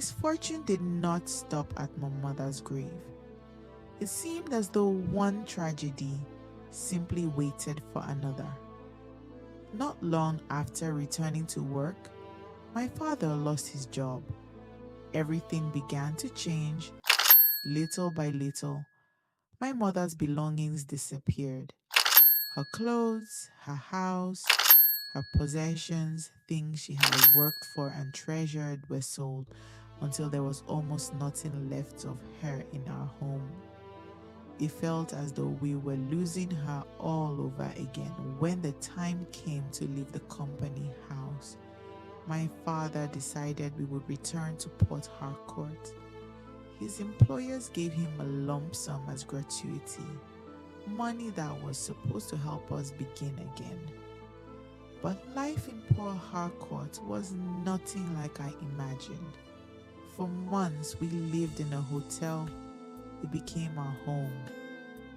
Misfortune did not stop at my mother's grave. It seemed as though one tragedy simply waited for another. Not long after returning to work, my father lost his job. Everything began to change little by little. My mother's belongings disappeared. Her clothes, her house, her possessions, things she had worked for and treasured were sold until there was almost nothing left of her in our home. It felt as though we were losing her all over again. When the time came to leave the company house, my father decided we would return to Port Harcourt. His employers gave him a lump sum as gratuity, money that was supposed to help us begin again. But life in Port Harcourt was nothing like I imagined. For months, we lived in a hotel. It became our home.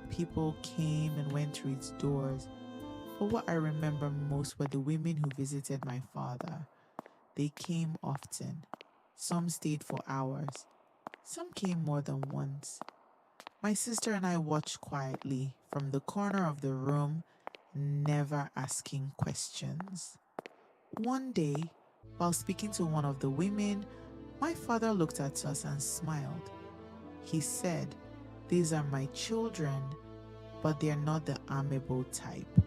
People came and went through its doors. But what I remember most were the women who visited my father. They came often. Some stayed for hours. Some came more than once. My sister and I watched quietly from the corner of the room, never asking questions. One day, while speaking to one of the women, my father looked at us and smiled. He said, "These are my children, but they are not the amiable type."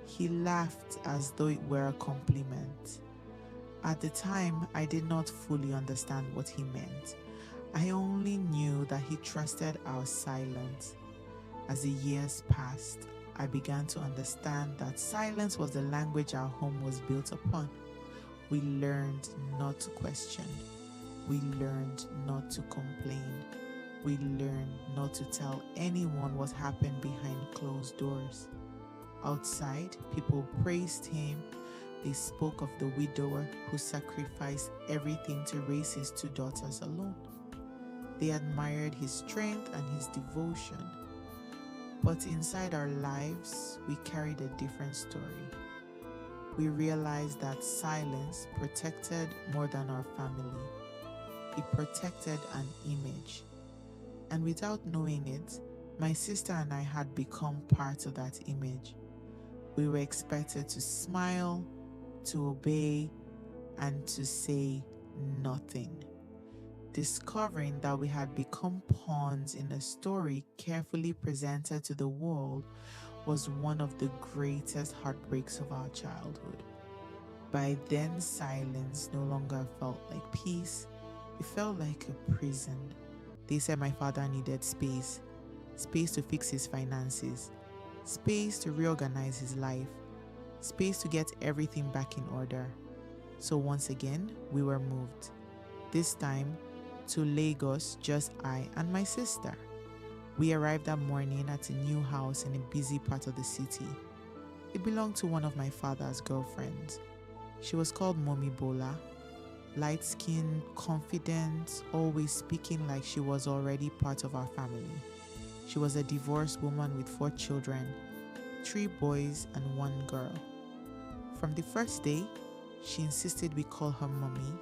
He laughed as though it were a compliment. At the time, I did not fully understand what he meant. I only knew that he trusted our silence. As the years passed, I began to understand that silence was the language our home was built upon. We learned not to question. We learned not to complain. We learned not to tell anyone what happened behind closed doors. Outside, people praised him. They spoke of the widower who sacrificed everything to raise his 2 daughters alone. They admired his strength and his devotion. But inside our lives, we carried a different story. We realized that silence protected more than our family. It protected an image. And without knowing it, my sister and I had become part of that image. We were expected to smile, to obey, and to say nothing. Discovering that we had become pawns in a story carefully presented to the world was one of the greatest heartbreaks of our childhood. By then, silence no longer felt like peace. It felt like a prison. They said my father needed space to fix his finances, space to reorganize his life, space to get everything back in order. So once again, we were moved. This time to Lagos, just I and my sister. We arrived that morning at a new house in a busy part of the city. It belonged to one of my father's girlfriends. She was called Mommy Bola. Light-skinned, confident, always speaking like she was already part of our family. She was a divorced woman with 4 children, 3 boys and 1 girl. From the first day, she insisted we call her Mommy,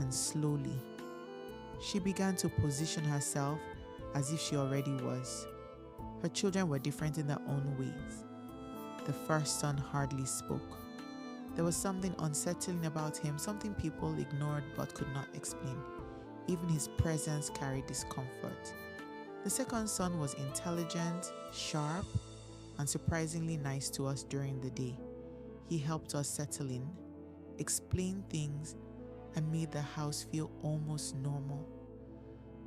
and slowly, she began to position herself as if she already was. Her children were different in their own ways. The first son hardly spoke. There was something unsettling about him, something people ignored but could not explain. Even his presence carried discomfort. The second son was intelligent, sharp, and surprisingly nice to us during the day. He helped us settle in, explained things, and made the house feel almost normal.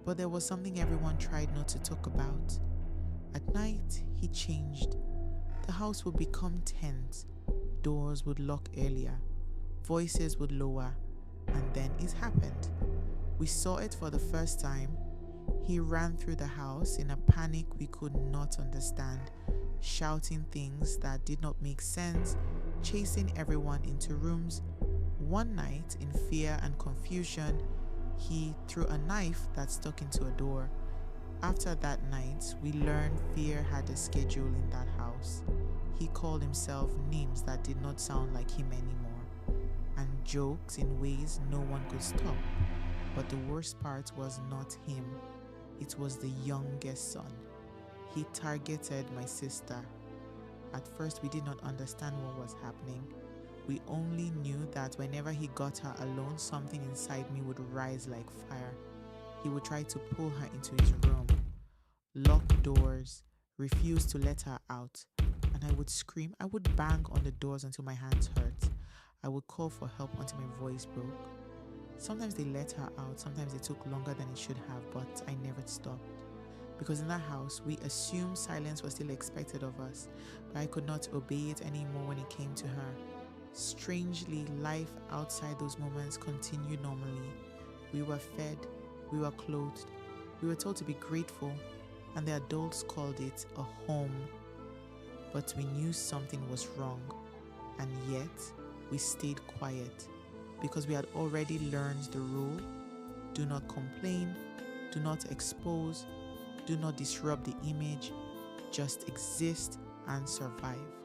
But there was something everyone tried not to talk about. At night, he changed. The house would become tense. Doors would lock earlier. Voices would lower. And then it happened. We saw it for the first time. He ran through the house in a panic we could not understand, shouting things that did not make sense, chasing everyone into rooms. One night, in fear and confusion, he threw a knife that stuck into a door. After that night, we learned fear had a schedule in that house. He called himself names that did not sound like him anymore, and jokes in ways no one could stop. But the worst part was not him, it was the youngest son. He targeted my sister. At first, we did not understand what was happening. We only knew that whenever he got her alone, something inside me would rise like fire. He would try to pull her into his room, lock doors, refuse to let her out, and I would scream. I would bang on the doors until my hands hurt. I would call for help until my voice broke. Sometimes they let her out, sometimes it took longer than it should have, but I never stopped. Because in that house, we assumed silence was still expected of us, but I could not obey it anymore when it came to her. Strangely, life outside those moments continued normally. We were fed, we were clothed, we were told to be grateful, and the adults called it a home. But we knew something was wrong, and yet we stayed quiet because we had already learned the rule: do not complain, do not expose, do not disrupt the image, just exist and survive.